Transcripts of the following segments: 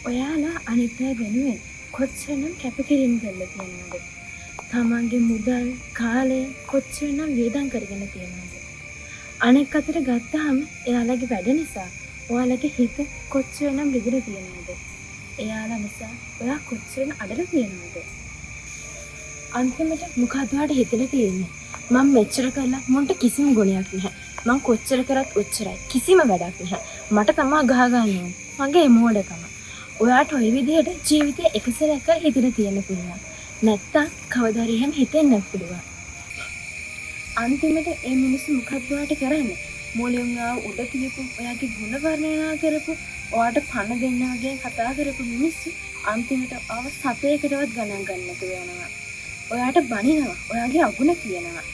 ඔයාලා අනිත් අය වෙනුවෙන් කොච්චරනම් කැපකිරීම කරලා තියෙනවද? තමන්ගේ මුදල්, කාලය කොච්චරනම් වියදම් කරගෙන තියෙනවද? අනෙක් අතට ගත්තාම එයාලගේ වැඩ නිසා ඔයාලගේ හිත කොච්චරනම් රිදෙලා තියෙනවද? එයාලා නිසා ඔයා කොච්චරනම් අඬලා තියෙනවද? අන්තිමට මොකද ඔයාට හිතලා තියෙන්නේ? මම මෙච්චර කළා මොන්ට කිසිම ගුණයක් නැහැ. මං කොච්චර කරත් ඔච්චරයි. කිසිම වැඩක් නැහැ. මට තමා ගහ ගන්න ඕනේ. මගේ මෝඩකම. ඔයාට ওই විදිහට ජීවිතේ එකසරයක් හිතලා තියෙන්න පුළුවන්. නැත්තම් කවදා හරි එහෙම හිතෙන්නත් පුළුවන්. අන්තිමට මේ මිනිස්සු මොකක්ද ඔයාට කරන්නේ? මොලෙන් ආව උඩ තියපු ඔයාගේ ගුණ වර්ණනා කරපු ඔයාට පණ දෙන්න වගේ කතා කරපු මිනිස්සු අන්තිමට ආව සතේකටවත් ගණන් ගන්න නැතුව යනවා. ඔයාට බනිනවා. ඔයාගේ අගුණ කියනවා.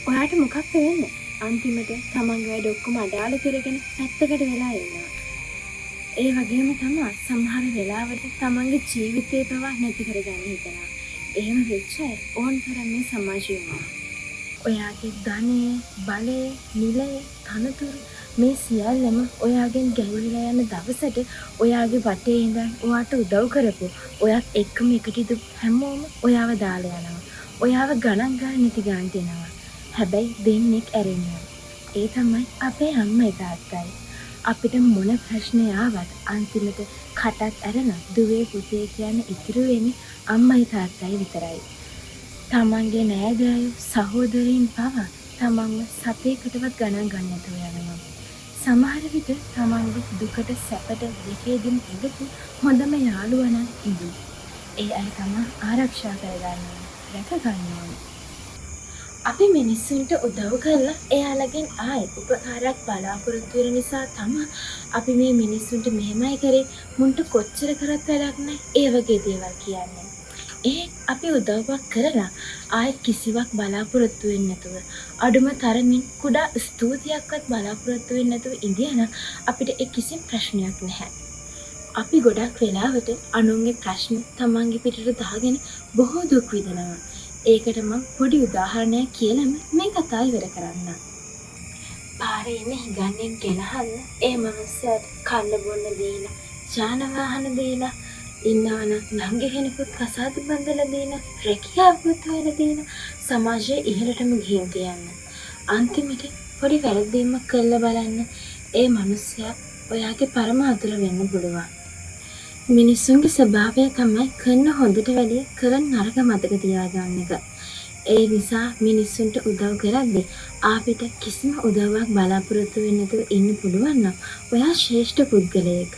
ඔයාට මොකක්ද වෙන්නේ? අන්තිමට තමන්ගේ වැඩ ඔක්කොම අඩාල කරගෙන පැත්තකට වෙලා ඉන්නවා. ඒ වගේම තමයි සමහර වෙලාවට තමන්ගේ ජීවිතේ පවා නැති කරගන්න හිතනවා. එහෙම වෙච්ච අය ඕන් තරම් මේ සමාජයේ ඉන්නවා. ඔයාගේ ධනය, බලය, නිලය, තනතුරු මේ සියල්ලම ඔයාගෙන් ගැලවිලා යන දවසට ඔයාගේ වටේ ඉඳන් ඔයාට උදව් කරපු ඔයත් එක්කම එකට හැමෝම ඔයාව දාලා යනවා. ඔයාව ගණන් ගන්න නැති ගන්න දෙනවා. හැබැයි දෙන්නෙක් ඇරෙනවා. ඒ තමයි අපේ අම්මයි තාත්තයි. අපිට මොන ප්‍රශ්නේ ආවත් අන්තිමට කටත් ඇරන දුවේ පුතේ කියන ඉතුරු වෙන්නේ අම්මයි තාත්තයි විතරයි. තමන්ගේ නෑදෑයෝ සහෝදරයින් පවා තමන්ව සතේකටවත් ගණන් ගන්න නැතුව යනවා. සමහර විට තමන්ගේ දුකට සැපට දෙකේදීම ඉඳපු හොඳම යාළුවා නම් ඉදු. ඒ අය තමයි ආරක්ෂා කරගන්න ඕනේ, රැක ගන්න ඕනේ. අපි මිනිස්සුන්ට උදව් කරලා එයාලගෙන් ආයෙත් උපකාරයක් බලාපොරොත්තු වෙන නිසා තමයි අපි මේ මිනිස්සුන්ට මෙහෙමයි කරේ මුන්ට කොච්චර කරත් වැඩක් නැහැ ඒ වගේ දේවල් කියන්නේ. අපි උදව්වක් කරලා ආයෙත් කිසිවක් බලාපොරොත්තු වෙන්නේ නැතුව අඩුම තරමින් කුඩා ස්තුතියක්වත් බලාපොරොත්තු වෙන්නේ නැතුව ඉඳියනම් අපිට ඒ කිසිම ප්‍රශ්නයක් නැහැ. අපි ගොඩක් වෙලාවට අනුන්ගේ ප්‍රශ්න තමන්ගේ පිටට දාගෙන බොහෝ දුක් විඳිනවා. ඒකට මම පොඩි උදාහරණයක් කියලාම මේ කතාව ඉවර කරන්න. පාරේ ඉන්න හිඟන්නෙන් ගෙනහල්ල ඒ මනුස්සයාට කන්න බොන්න දීලා, යාන වාහන දීලා, ඉන්නවනම් ළඟ කෙනෙකුත් කසාද බඳලා දීලා, රැකියාවකුත් හොයලා දීලා සමාජයේ ඉහළටම ගිහින් තියන්න. අන්තිමට පොඩි වැරදීමක් කළා බලන්න ඒ මනුස්සයා ඔයාගේ පරම අතුල වෙන්න පුළුවන්. මිනිස්සුන්ගේ ස්වභාවය තමයි කරන හොඳට වැඩිය කරන නරක මතක තියාගන්න එක. ඒ නිසා මිනිස්සුන්ට උදව් කරද්දී අපිට කිසිම උදව්වක් බලාපොරොත්තු වෙන්න නැතුව ඉන්න පුළුවන් නම් ඔයා ශ්‍රේෂ්ඨ පුද්ගලයෙක්.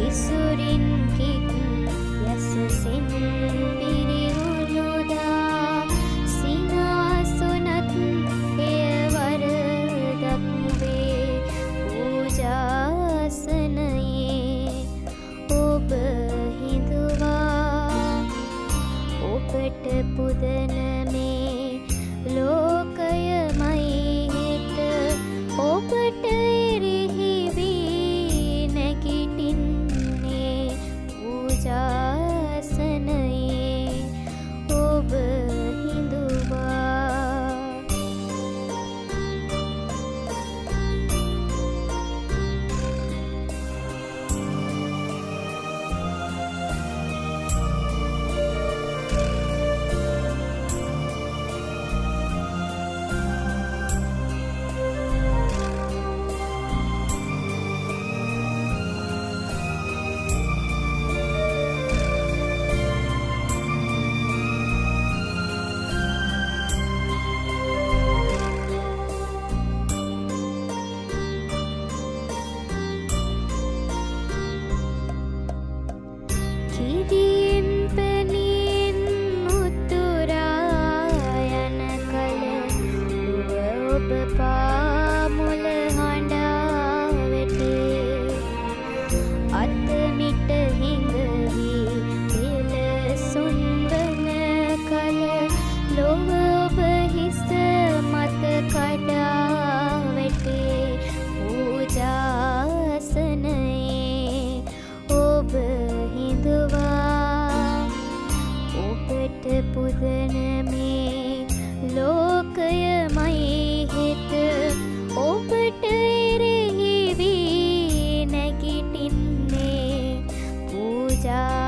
ඉසුරින් කිත් යසසින් පිරිහුණු පුදන මේ ලෝකයමයි හිත ඔබට එරෙහි වී නැගිටින්නේ පූජා